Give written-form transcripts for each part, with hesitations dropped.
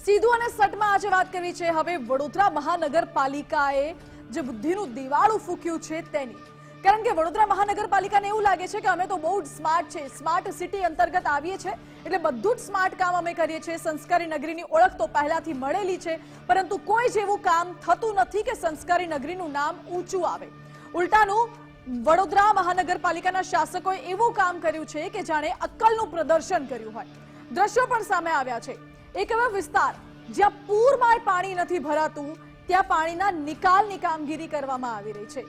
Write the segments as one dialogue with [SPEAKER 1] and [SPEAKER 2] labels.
[SPEAKER 1] સીધું અને સટમાં આજે વાત કરવી છે હવે વડોદરા મહાનગરપાલિકાએ જે બુદ્ધિનું દિવાળું ફૂક્યું છે તેની। કારણ કે વડોદરા મહાનગરપાલિકાને એવું લાગે છે કે અમે તો બહુ જ સ્માર્ટ છે, સ્માર્ટ સિટી અંતર્ગત આવીએ છીએ એટલે બધું જ સ્માર્ટ કામ અમે કરીએ છીએ, સંસ્કારી નગરીની ઓળખ તો પહેલાથી મળેલી છે, પરંતુ કોઈ જ એવું કામ થતું નથી કે સંસ્કારી નગરીનું નામ ઊંચું આવે। ઉલટાનું વડોદરા મહાનગરપાલિકાના શાસકોએ એવું કામ કર્યું છે કે જાણે અક્કલનું પ્રદર્શન કર્યું હોય। દ્રશ્યો પણ સામે આવ્યા છે। એક એવો વિસ્તાર જ્યાં પૂરમાં પાણી નથી ભરાતું ત્યાં પાણીના નિકાલની કામગીરી કરવામાં આવી રહી છે।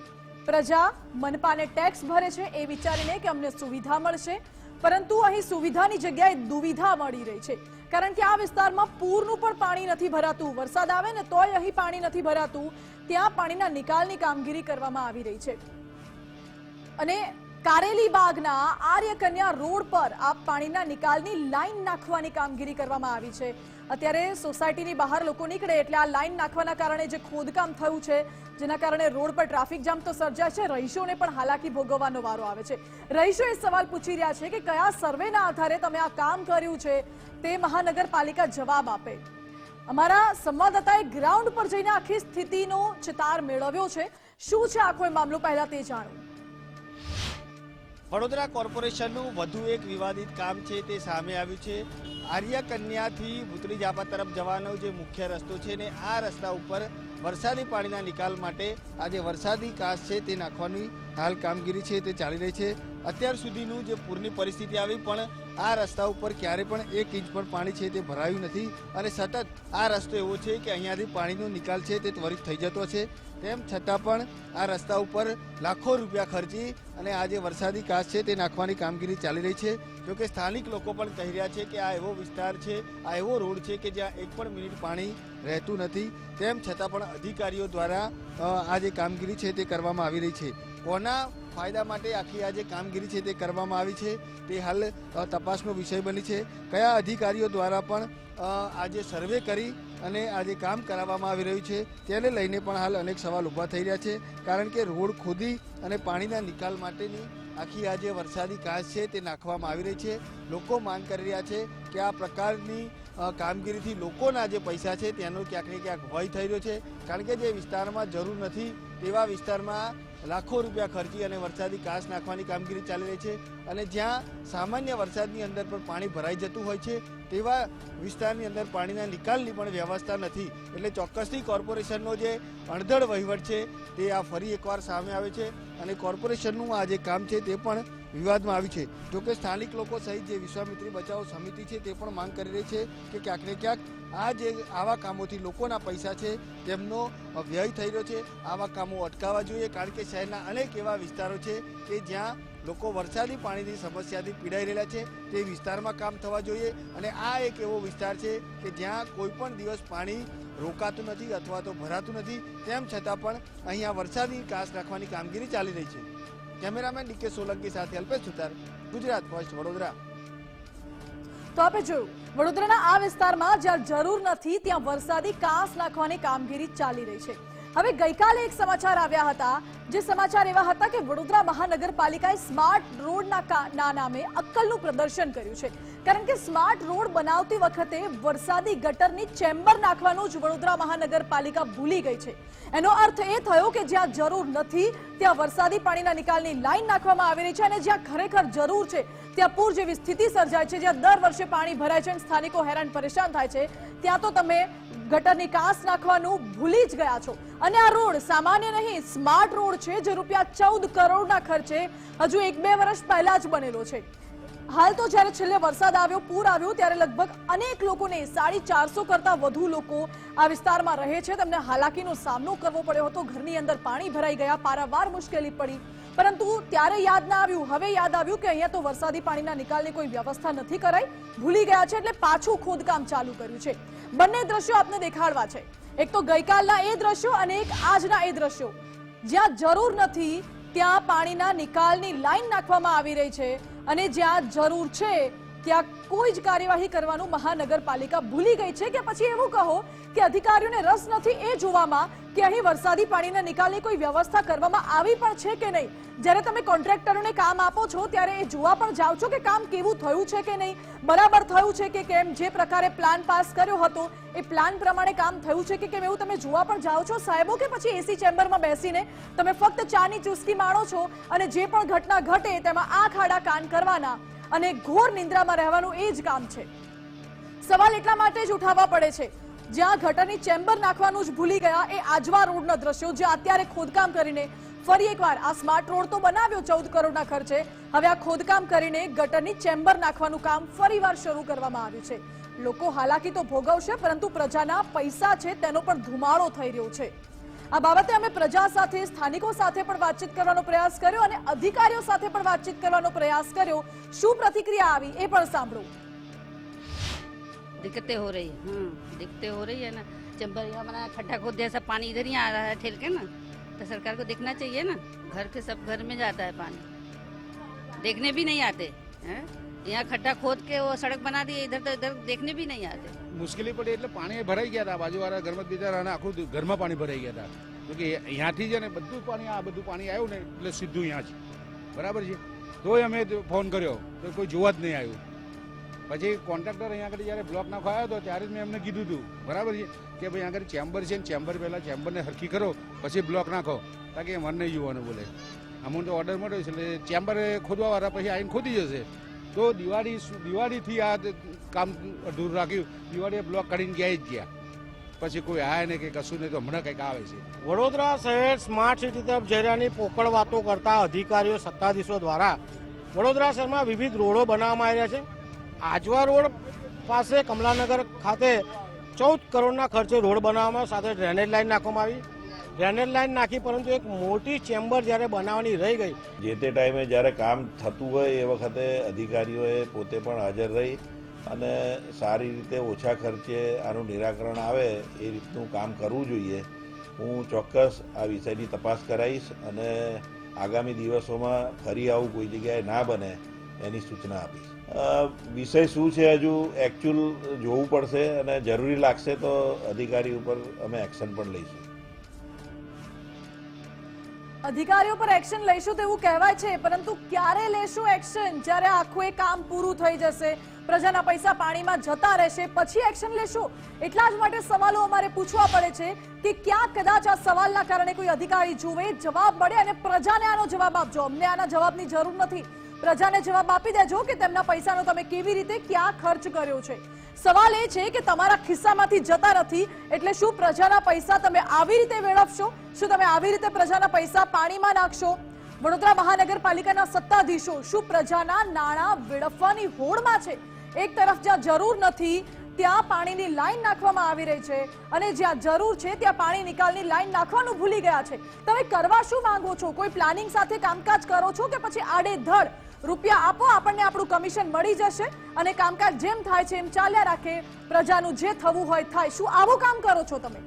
[SPEAKER 1] પ્રજા મનપાને ટેક્સ ભરે છે એ વિચારીને કે અમને સુવિધા મળશે, પરંતુ અહીં સુવિધાની જગ્યાએ દુવિધા મળી રહી છે। કારણ કે આ વિસ્તારમાં પૂરનું પણ પાણી નથી ભરાતું, વરસાદ આવે ને તોય અહીં પાણી નથી ભરાતું, ત્યાં પાણીના નિકાલની કામગીરી કરવામાં આવી રહી છે। અને કારેલી બાગના આર્યકન્યા રોડ પર આ પાણીના નિકાલની લાઈન નાખવાની કામગીરી કરવામાં આવી છે। અત્યારે સોસાયટીની બહાર લોકો નીકળે એટલે આ લાઈન નાખવાના કારણે જે ખોદકામ થયું છે જેના કારણે રોડ પર ટ્રાફિક જામ તો સર્જાય છે, રહીશોને પણ હાલાકી ભોગવવાનો વારો આવે છે। રહીશો એ સવાલ પૂછી રહ્યા છે કે કયા સર્વેના આધારે તમે આ કામ કર્યું છે તે મહાનગરપાલિકા જવાબ આપે। અમારા સંવાદદાતાએ ગ્રાઉન્ડ પર જઈને આખી સ્થિતિનો ચિતાર મેળવ્યો છે। શું છે આખો મામલો પહેલા તે જાણો।
[SPEAKER 2] વડોદરા કોર્પોરેશનનું વધુ એક વિવાદિત કામ છે તે સામે આવ્યું છે। આર્યકન્યાથી ભૂતળી જાપા તરફ જવાનો જે મુખ્ય રસ્તો છે ને આ રસ્તા ઉપર વરસાદી પાણીના નિકાલ માટે આ જે વરસાદી કાંસ છે તે નાખવાની હાલ કામગીરી છે તે ચાલી રહી છે। અત્યાર સુધીનું જે પૂરની પરિસ્થિતિ આવી પણ આ રસ્તા ઉપર ક્યારે પણ 1 ઇંચ પણ પાણી છે તે ભરાયું નથી અને સતત આ રસ્તો એવો છે કે અહીંયાથી પાણીનો નિકાલ છે તે ત્વરિત થઈ જતો છે। તેમ છતાં પણ આ રસ્તા ઉપર લાખો રૂપિયા ખર્ચી અને આ જે વરસાદી કાંસ છે તે નાખવાની કામગીરી ચાલી રહી છે। જોકે સ્થાનિક લોકો પણ કહી રહ્યા છે કે આ એવો વિસ્તાર છે, આ એવો રોડ છે કે જ્યાં 1 પણ મિનિટ પાણી રહેતું નથી। તેમ છતાં પણ અધિકારીઓ દ્વારા આ જે કામગીરી છે તે કરવામાં આવી રહી છે। કોના ફાયદા માટે આખી આ જે કામગીરી છે તે કરવામાં આવી છે તે હાલ તપાસનો વિષય બની છે। કયા અધિકારીઓ દ્વારા પણ આજે સર્વે કરી અને આ જે કામ કરાવવામાં આવી રહ્યું છે તેને લઈને પણ હાલ અનેક સવાલ ઊભા થઈ રહ્યા છે। કારણ કે રોડ ખોદી અને પાણીના નિકાલ માટેની આખી આ જે વરસાદી કાંસ છે તે નાખવામાં આવી રહી છે। લોકો માંગ કરી રહ્યા છે કે આ પ્રકારની કામગીરીથી લોકોના જે પૈસા છે તેનો ક્યાંક ને ક્યાંક ભય થઈ રહ્યો છે। કારણ કે જે વિસ્તારમાં જરૂર નથી તેવા વિસ્તારમાં લાખો રૂપિયા ખર્ચી અને વરસાદી કાંસ નાખવાની કામગીરી ચાલી રહી છે અને જ્યાં સામાન્ય વરસાદની અંદર પણ પાણી ભરાઈ જતું હોય છે તેવા વિસ્તારની અંદર પાણીના નિકાલની પણ વ્યવસ્થા નથી। એટલે ચોક્કસથી કોર્પોરેશનનો જે અણધડ વહીવટ છે તે આ ફરી એકવાર સામે આવે છે અને કોર્પોરેશનનું આ જે કામ છે તે પણ વિવાદમાં આવ્યું છે। જોકે સ્થાનિક લોકો સહિત જે વિશ્વામિત્રી બચાવ સમિતિ છે તે પણ માંગ કરી રહી છે કે ક્યાંક ને ક્યાંક આ જે આવા કામોથી લોકોના પૈસા છે તેમનો વ્યય થઈ રહ્યો છે, આવા કામો અટકાવવા જોઈએ। કારણ કે શહેરના અનેક એવા વિસ્તારો છે કે જ્યાં લોકો વરસાદી પાણીની સમસ્યાથી પીડાઈ રહેલા છે, તે વિસ્તારમાં કામ થવા જોઈએ અને આ એક એવો વિસ્તાર છે કે જ્યાં કોઈ પણ દિવસ પાણી રોકાતું નથી અથવા તો ભરાતું નથી। તેમ છતાં પણ અહીંયા વરસાદી કાંસ નાખવાની કામગીરી ચાલી રહી છે। કેમેરામેન ડીકે સોલંકી સાથે અલ્પેશ સુતાર, ગુજરાત ફર્સ્ટ, વડોદરા।
[SPEAKER 1] તો આપણે જોયું વડોદરાના આ વિસ્તારમાં જ્યાં જરૂર નથી ત્યાં વરસાદી કાંસ નાખવાની કામગીરી ચાલી રહી છે। હવે ગઈકાલે એક સમાચાર આવ્યા હતા, જે સમાચાર એવા હતા કે વડોદરા મહાનગરપાલિકાએ સ્માર્ટ રોડના નામે અક્કલનું પ્રદર્શન કર્યું છે। કારણ કે સ્માર્ટ રોડ બનાવતી વખતે વરસાદી ગટરની ચેમ્બર નાખવાનું જ વડોદરા મહાનગરપાલિકા ભૂલી ગઈ છે। એનો અર્થ એ થયો કે જ્યાં જરૂર નથી ત્યાં વરસાદી પાણીના નિકાલની લાઈન નાખવામાં આવી રહી છે અને જ્યાં ખરેખર જરૂર છે ત્યાં પૂર જેવી સ્થિતિ સર્જાય છે, જ્યાં દર વર્ષે પાણી ભરાય છે અને સ્થાનિકો હેરાન પરેશાન થાય છે, ત્યાં તો તમે ગટરની કાંસ નાખવાનું ભૂલી જ ગયા છો। અને આ રોડ સામાન્ય નહીં, સ્માર્ટ રોડ છે જે રૂપિયા 14 કરોડના ખર્ચે હજુ 1-2 વર્ષ પહેલા જ બનેલો છે। હાલ તો જ્યારે છેલ્લે વરસાદ આવ્યો, પૂર આવ્યું ત્યારે લગભગ અનેક લોકોને 450 કરતા વધુ લોકો આ વિસ્તારમાં રહે છે, તેમને હાલાકીનો સામનો કરવો પડ્યો હતો। ઘરની અંદર પાણી ભરાઈ ગયા, પારાવાર મુશ્કેલી પડી, પરંતુ ત્યારે યાદ ના આવ્યું, હવે યાદ આવ્યું કે અહીંયા તો વરસાદી પાણીના નિકાલની કોઈ વ્યવસ્થા નથી કરાઈ, ભૂલી ગયા છે એટલે પાછું ખોદકામ ચાલુ કર્યું છે। બંને દ્રશ્યો આપને દેખાડવા છે, એક તો ગઈકાલના એ દ્રશ્યો અને એક આજના એ દ્રશ્યો। જ્યાં જરૂર નથી ત્યાં પાણીના નિકાલની લાઈન નાખવામાં આવી રહી છે અને જ્યાં જરૂર છે ત્યાં કોઈ જ કાર્યવાહી કરવાનું મહાનગરપાલિકા ભૂલી ગઈ છે કે પછી એવું કહો કે અધિકારીઓને રસ નથી એ જોવામાં કે અહીં વરસાદી પાણીના નિકાલની કોઈ વ્યવસ્થા કરવામાં આવી પણ છે કે નહીં. જ્યારે તમે કોન્ટ્રાક્ટરોને કામ આપો છો ત્યારે એ જોવા પણ જાઓ છો કે કામ કેવું થયું છે કે નહીં, બરાબર થયું છે કે કેમ, જે પ્રકારે પ્લાન પાસ કર્યો હતો એ પ્લાન પ્રમાણે કામ થયું છે કે કેમ એવું તમે જોવા પણ જાઓ છો સાહેબો, કે પછી એસી ચેમ્બરમાં બેસીને તમે ફક્ત ચાની ચુસ્કી માણો છો અને જે પણ ઘટના ઘટે તેમાં આંખ આડા કાન કરવાના અને ઘોર નિંદ્રામાં રહેવાનું એ જ કામ છે. સવાલ એટલા માટે જ ઉઠાવવા પડે છે જ્યાં ગટરની ચેમ્બર નાખવાનું જ ભૂલી ગયા એ આજવા રોડના દ્રશ્યો, જ્યાં અત્યારે ખોદકામ કરીને ફરી એકવાર આ સ્માર્ટ રોડ તો બનાવ્યો 14 કરોડના ખર્ચે, હવે આ ખોદકામ કરીને ગટરની ચેમ્બર નાખવાનું કામ ફરીવાર શરૂ કરવામાં આવ્યું છે. લોકો હાલાકી તો ભોગવશે પરંતુ પ્રજાના પૈસા છે તેનો પણ ધુમાડો થઈ રહ્યો છે. આ બાબતે અમે પ્રજા સાથે, સ્થાનિકો સાથે પણ વાતચીત કરવાનો પ્રયાસ કર્યો અને અધિકારીઓ સાથે પણ વાતચીત કરવાનો પ્રયાસ કર્યો. શું પ્રતિક્રિયા આવી એ પણ સાંભળો.
[SPEAKER 3] दिक्कतें हो रही है, दिक्कतें हो रही है ना. चैम्बर यहाँ बनाया, खड्डा खोद दिया, सब पानी इधर ही आ रहा है ठेल के ना. तो सरकार को देखना चाहिए ना, घर के सब घर में जाता है पानी, देखने भी नहीं आते हैं. यहाँ खड्डा खोद के वो सड़क बना दिए, इधर तो इधर देखने भी नहीं आते.
[SPEAKER 4] मुश्किल पड़ी એટલે પાણી ભરાઈ ગયા હતા બાજુવાળા ઘરમાં, બિચારાને આખું ઘરમાં પાણી ભરાઈ ગયા હતા. કે અહીંયાથી જ ને બધું પાણી, આ બધું પાણી આવ્યું ને એટલે સીધું અહીંયા જ, બરાબર છે. તોય અમે ફોન કર્યો તો કોઈ જોવા જ નહીં આવ્યું. પછી કોન્ટ્રાક્ટર અહીંયા આગળ જ્યારે બ્લોક નાખવા આવ્યો હતો ત્યારે જ મેં એમને કીધું હતું, બરાબર છે, કે ભાઈ આગળ ચેમ્બર છે ને ચેમ્બર પહેલાં ચેમ્બરને હરખી કરો પછી બ્લોક નાખો, તાકે મને નહીં જોવાનું બોલે. અમને તો ઓર્ડર મળ્યો છે એટલે ચેમ્બર ખોદવાવાળા પછી આવીને ખોદી જશે. તો દિવાળીથી આ કામ અધૂરું રાખ્યું, દિવાળીએ બ્લોક કાઢીને ગયા જ ગયા, પછી કોઈ આયા ને કે કશું નહીં. તો હમણાં કંઈક આવે છે.
[SPEAKER 5] વડોદરા શહેર સ્માર્ટ સિટી તરફ જઈ રહ્યાની પોકળ વાતો કરતા અધિકારીઓ, સત્તાધીશો દ્વારા વડોદરા શહેરમાં વિવિધ રોડો બનાવવામાં આવી રહ્યા છે. આજવા રોડ પાસે કમલાનગર ખાતે 14 કરોડના ખર્ચે રોડ બનાવવામાં, સાથે ડ્રેનેજ લાઈન નાખવામાં આવી. ડ્રેનેજ લાઈન નાખી પરંતુ એક મોટી ચેમ્બર જ્યારે બનાવવાની રહી ગઈ,
[SPEAKER 6] જે તે ટાઈમે જ્યારે કામ થતું હોય એ વખતે અધિકારીઓએ પોતે પણ હાજર રહી અને સારી રીતે ઓછા ખર્ચે આનું નિરાકરણ આવે એ રીતનું કામ કરવું જોઈએ. હું ચોક્કસ આ વિષયની તપાસ કરાવીશ અને આગામી દિવસોમાં ફરી આવું કોઈ જગ્યાએ ના બને એની સૂચના આપીશ. વિષય શું છે હજુ એકચ્યુઅલ જોવું પડશે અને જરૂરી લાગશે તો અધિકારી ઉપર અમે એક્શન પણ લઈશું.
[SPEAKER 1] અધિકારીઓ પર એક્શન લઈશું તેવું કહેવાય છે, પરંતુ ક્યારે લેશું એક્શન? જ્યારે આખું એ કામ પૂરું થઈ જશે, પ્રજાના પૈસા પાણીમાં જતા રહેશે, પછી એક્શન લેશું. એટલા જ માટે સવાલો અમારે પૂછવા પડે છે કે ક્યાં કદાચ આ સવાલના કારણે કોઈ અધિકારી જુએ, જવાબ મળે અને પ્રજાને આનો જવાબ આપજો. અમને આના જવાબની જરૂર નથી, પ્રજાને જવાબ આપી દેજો કે તેમના પૈસાનો તમે કેવી રીતે ક્યાં ખર્ચ કર્યો છે. સવાલ એ છે કે તમારા ખિસ્સામાંથી જતા નથી એટલે શું પ્રજાના પૈસા તમે આવી રીતે વેડફશો? શું તમે આવી રીતે પ્રજાના પૈસા પાણીમાં નાખશો? વડોદરા મહાનગરપાલિકાના સત્તાધીશો શું પ્રજાના નાણાં વેડફવાની હોડમાં છે? એક તરફ જ્યાં જરૂર નથી ત્યાં પાણીની લાઈન નાખવામાં આવી રહી છે અને જ્યાં જરૂર છે ત્યાં પાણી નિકાલની લાઈન નાખવાનું ભૂલી ગયા છે. તમે કરવા શું માંગો છો? કોઈ પ્લાનિંગ સાથે કામકાજ કરો છો કે પછી આડેધડ રૂપિયા આપો, આપણને આપણું કમિશન મળી જશે અને કામકાજ જેમ થાય છે એમ ચાલ્યા રાખે, પ્રજાનું જે થવું હોય થાય? શું આવું કામ કરો છો તમે?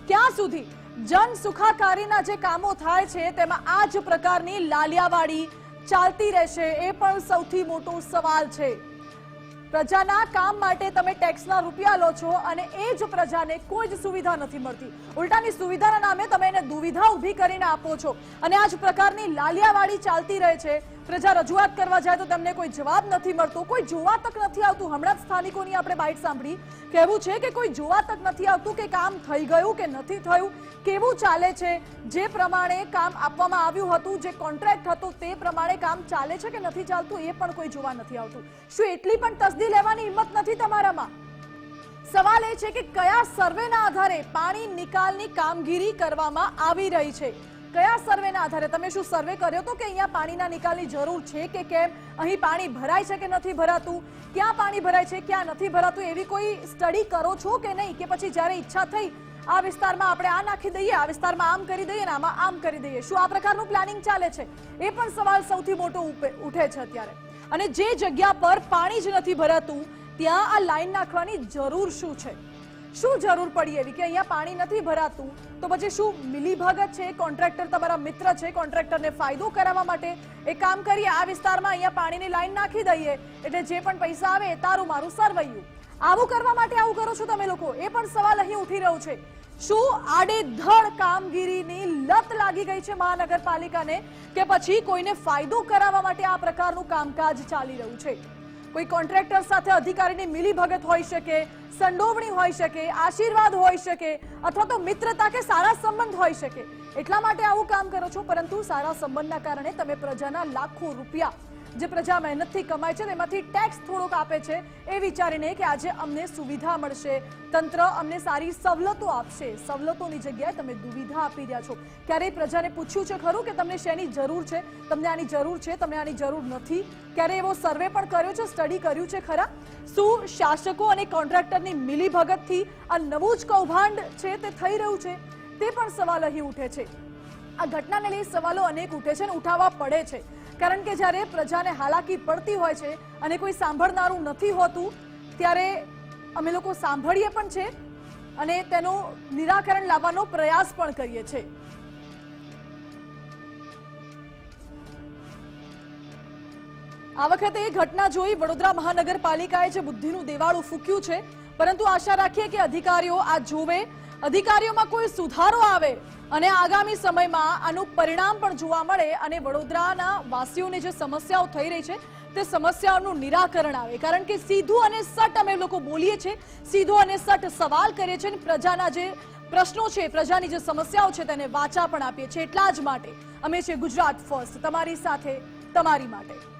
[SPEAKER 1] ક્યાં સુધી જન સુખાકારીના જે કામો થાય છે તેમાં આ જ પ્રકારની લાલિયાવાડી ચાલતી રહેશે? એ પણ સૌથી મોટો સવાલ છે. પ્રજાના કામ માટે તમે ટેક્સના રૂપિયા લો છો અને એ જ પ્રજાને કોઈ જ સુવિધા નથી મળતી. ઉલટાની સુવિધાના નામે તમે એને દુવિધા ઊભી કરીને આપો છો અને આ જ પ્રકારની લાલિયાવાડી ચાલતી રહે છે. પ્રજા રજૂઆત કરવા જાય તો તેમને કોઈ જવાબ નથી મળતો, કોઈ જોવા તક નથી આવતું. હમણાં જ સ્થાનિકોની આપણે બાઇટ સાંભળી, કહેવું છે કે કોઈ જોવા તક નથી આવતું કે કામ થઈ ગયું કે નથી થયું, કેવું ચાલે છે, જે પ્રમાણે કામ આપવામાં આવ્યું હતું, જે કોન્ટ્રાક્ટ હતો તે પ્રમાણે કામ ચાલે છે કે નથી ચાલતું એ પણ કોઈ જોવા નથી આવતું. શું એટલી પણ તસદી લેવાની હિંમત નથી તમારામાં? સવાલ એ છે કે કયા સર્વેના આધારે પાણી નિકાલની કામગીરી કરવામાં આવી રહી છે? કયા સર્વેના આધારે? તમે શું સર્વે કર્યો તો કે અહીંયા પાણીના નિકાલની જરૂર છે કે કેમ, અહીં પાણી ભરાય છે કે નથી ભરાતું, ક્યાં પાણી ભરાય છે ક્યાં નથી ભરાતું, એવી કોઈ સ્ટડી કરો છો કે નહીં? કે પછી જ્યારે ઈચ્છા થઈ આ વિસ્તારમાં આપણે આ નાખી દઈએ, આ વિસ્તારમાં આમ કરી દઈએ ને આમાં આમ કરી દઈએ, શું આ પ્રકારનું પ્લાનિંગ ચાલે છે? એ પણ સવાલ સૌથી મોટો ઉઠે છે અત્યારે. અને જે જગ્યા પર પાણી જ નથી ભરાતું ત્યાં આ લાઈન નાખવાની જરૂર શું છે? શું જરૂર પડી એવી કે અહીંયા પાણી નથી ભરાતું તો પછી શું મિલીભગત છે, કોન્ટ્રાક્ટર તમારા મિત્ર છે, કોન્ટ્રાક્ટરને ફાયદો કરાવવા માટે એક કામ કરીએ, આ વિસ્તારમાં અહીંયા પાણીની લાઈન નાખી દઈએ એટલે જે પણ પૈસા આવે એ તારું મારું સરવૈયું, આવું કરવા માટે આવું કરો છો તમે લોકો? એ પણ સવાલ અહીં ઉઠી રહ્યો છે. શું આડેધડ કામગીરીની લત લાગી ગઈ છે મહાનગરપાલિકાને કે પછી કોઈને ફાયદો કરાવવા માટે આ પ્રકારનું કામકાજ ચાલી રહ્યું છે? કોઈ કોન્ટ્રાક્ટર સાથે અધિકારીની મિલીભગત હોઈ શકે, સંડોવણી હોઈ શકે, આશીર્વાદ હોઈ શકે અથવા તો મિત્રતા કે સારા સંબંધ હોઈ શકે, એટલા માટે આવું કામ કરો છો. પરંતુ સારા સંબંધના કારણે તમે પ્રજાના લાખો રૂપિયા જે પ્રજા મહેનતથી કમાય છે તેમાંથી ટેક્સ થોડોક આપે છે એ વિચારીને કે આજે અમને સુવિધા મળશે, તંત્ર અમને સારી સવલતો આપશે, સવલતોની જગ્યાએ તમે દુવિધા આપી રહ્યા છો. ક્યારેય પ્રજાને પૂછ્યું છે ખરું કે તમને શેની જરૂર છે, તમને આની જરૂર છે, તમને આની જરૂર નથી? ક્યારે એવો સર્વે પણ કર્યો છે, સ્ટડી કર્યું છે ખરા? શું શાસકો અને કોન્ટ્રાક્ટરની મિલીભગતથી આ નવું જ કૌભાંડ છે તે થઈ રહ્યું છે? તે પણ સવાલ અહીં ઉઠે છે. આ ઘટનાને લઈ સવાલો અનેક ઉઠે છે અને ઉઠાવવા પડે છે, કારણ કે જ્યારે પ્રજાને હાલાકી પડતી હોય છે અને કોઈ સાંભળનારું નથી હોતું ત્યારે અમે લોકો સાંભળીએ પણ છે અને તેનું નિરાકરણ લાવવાનો પ્રયાસ પણ કરીએ છીએ. આ વખતે ઘટના જોઈ વડોદરા મહાનગરપાલિકાએ જે બુદ્ધિનું દેવાળું ફૂક્યું છે, પરંતુ આશા રાખીએ કે અધિકારીઓ આ જોવે, અધિકારીઓમાં કોઈ સુધારો આવે અને આગામી સમયમાં આનું પરિણામ પણ જોવા મળે અને વડોદરાના વાસીઓને જે સમસ્યાઓ થઈ રહી છે તે સમસ્યાઓનું નિરાકરણ આવે. કારણ કે સીધું અને સટ અમે લોકો બોલીએ છીએ, સીધો અને સટ સવાલ કરીએ છીએ અને પ્રજાના જે પ્રશ્નો છે, પ્રજાની જે સમસ્યાઓ છે તેને વાચા પણ આપીએ છીએ. એટલા જ માટે અમે છે ગુજરાત ફર્સ્ટ, તમારી સાથે, તમારી માટે.